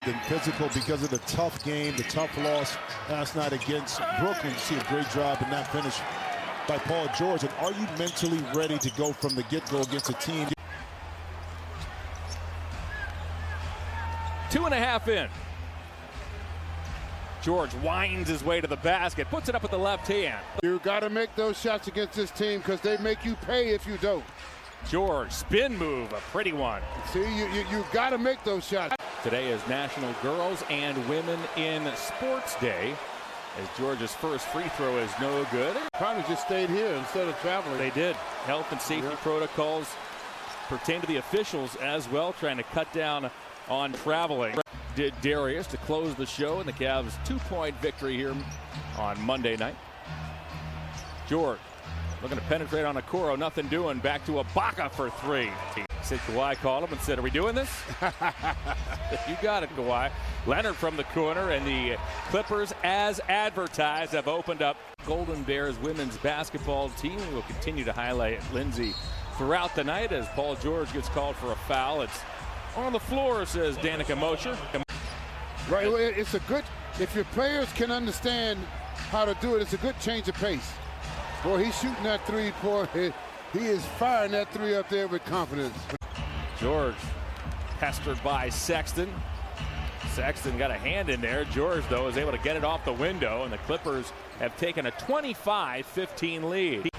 And physical because of the tough game, the tough loss last night against Brooklyn. You see a great job in that finish by Paul George. And are you mentally ready to go from the get-go against a team? 2.5 in. George winds his way to the basket, puts it up with the left hand. You got to make those shots against this team because they make you pay if you don't. George, spin move, a pretty one. See, you got to make those shots. Today is National Girls and Women in Sports Day, as George's first free throw is no good. Probably just stayed here instead of traveling. They did. Health and safety protocols pertain to the officials as well, trying to cut down on traveling. Did Darius to close the show in the Cavs' 2-point victory here on Monday night. George looking to penetrate on Okoro, nothing doing. Back to Ibaka for three. Said Kawhi called him and said, "Are we doing this?" You got it, Kawhi. Leonard from the corner, and the Clippers, as advertised, have opened up. Golden Bears women's basketball team. We will continue to highlight Lindsay throughout the night as Paul George gets called for a foul. It's on the floor, says Danica Mosher. Right, it's a good, if your players can understand how to do it, it's a good change of pace. Boy, he's shooting that three, boy. He is firing that three up there with confidence. George pestered by Sexton. Sexton got a hand in there. George, though, is able to get it off the window, and the Clippers have taken a 25-15 lead.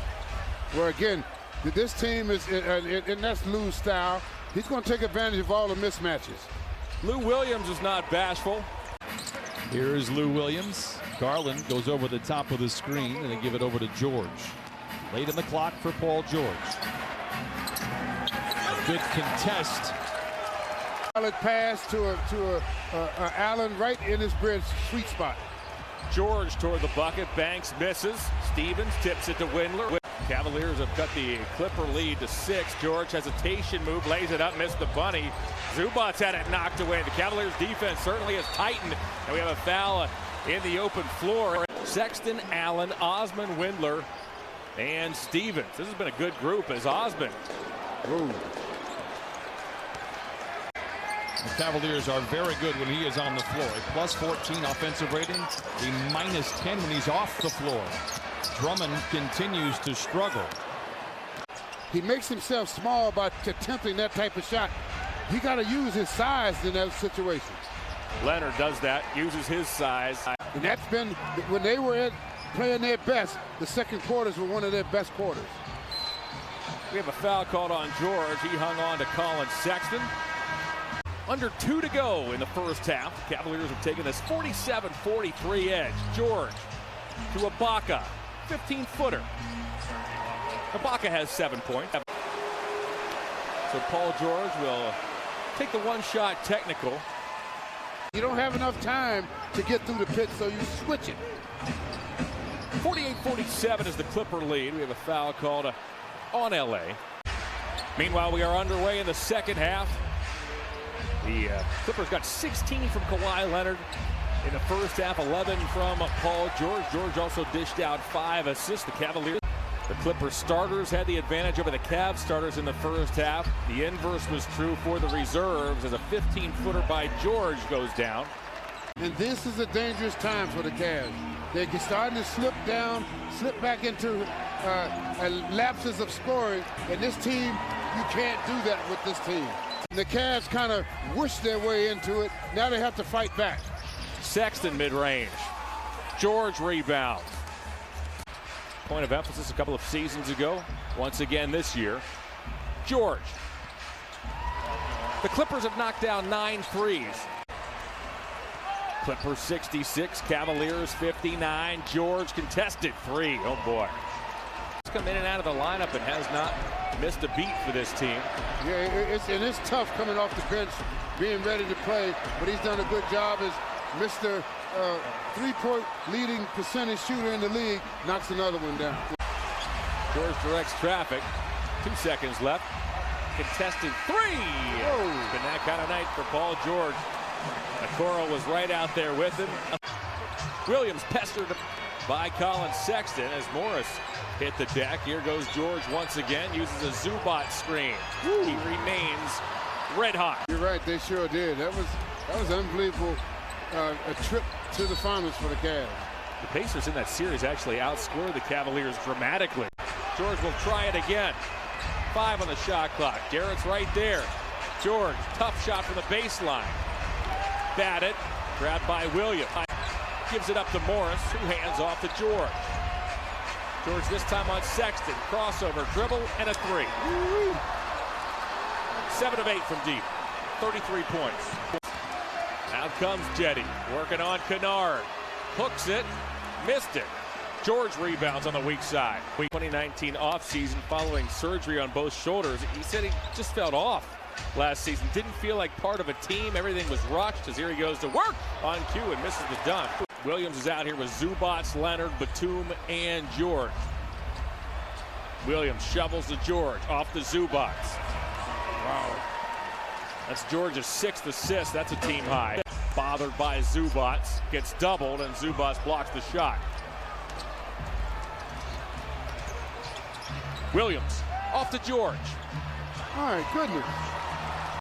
Well, again, this team is, and that's Lou's style. He's going to take advantage of all the mismatches. Lou Williams is not bashful. Here's Lou Williams. Garland goes over the top of the screen, and they give it over to George. Late in the clock for Paul George. A good contest. Solid pass to Allen right in his bridge sweet spot. George toward the bucket. Banks misses. Stevens tips it to Windler. Cavaliers have cut the Clipper lead to 6. George hesitation move, lays it up, missed the bunny. Zubac's had it knocked away. The Cavaliers defense certainly has tightened, and we have a foul in the open floor. Sexton, Allen, Osman, Windler, and Stevens. This has been a good group as Osman. Ooh. The Cavaliers are very good when he is on the floor. A +14 offensive rating, a -10 when he's off the floor. Drummond continues to struggle. He makes himself small by attempting that type of shot. He got to use his size in those situations. Leonard does that, uses his size. And that's been, when they were playing their best, the second quarters were one of their best quarters. We have a foul called on George. He hung on to Colin Sexton. Under 2 to go in the first half. The Cavaliers have taken this 47-43 edge. George to Ibaka, 15-footer. Ibaka has 7 points. So Paul George will take the one-shot technical. You don't have enough time to get through the pit, so you switch it. 48-47 is the Clipper lead. We have a foul called on LA. Meanwhile, we are underway in the second half. The Clippers got 16 from Kawhi Leonard in the first half, 11 from Paul George. George also dished out 5 assists. The Cavaliers, the Clippers starters had the advantage over the Cavs starters in the first half. The inverse was true for the reserves as a 15-footer by George goes down. And this is a dangerous time for the Cavs. They're starting to slip down, slip back into lapses of scoring. And this team, you can't do that with this team. The Cavs kind of whooshed their way into it. Now they have to fight back. Sexton mid-range. George rebounds. Point of emphasis a couple of seasons ago. Once again this year. George. The Clippers have knocked down 9 threes. Clippers 66, Cavaliers 59. George contested 3. Oh boy. He's come in and out of the lineup and has not missed a beat for this team. Yeah, it's tough coming off the bench, being ready to play, but he's done a good job as Mr. Three-point leading percentage shooter in the league, knocks another one down. George directs traffic. 2 seconds left. Contested 3. Whoa. Been that kind of night for Paul George. Okoro was right out there with him. Williams pestered by Colin Sexton as Morris hit the deck. Here goes George once again, uses a Zubac screen. He remains red hot. You're right, they sure did. That That was an unbelievable a trip to the finals for the Cavs. The Pacers in that series actually outscored the Cavaliers dramatically. George will try it again. 5 on the shot clock. Garrett's right there. George, tough shot from the baseline. Batted, grabbed by Williams. Gives it up to Morris, who hands off to George. George this time on Sexton. Crossover, dribble, and a 3. 7 of 8 from deep. 33 points. Now comes Jetty, working on Kennard. Hooks it, missed it. George rebounds on the weak side. 2019 offseason following surgery on both shoulders. He said he just felt off last season. Didn't feel like part of a team. Everything was rushed as here he goes to work on cue and misses the dunk. Williams is out here with Zubats, Leonard, Batum, and George. Williams shovels to George, off to Zubats. Wow. That's George's 6th assist. That's a team high. Bothered by Zubats. Gets doubled, and Zubats blocks the shot. Williams off to George. My goodness.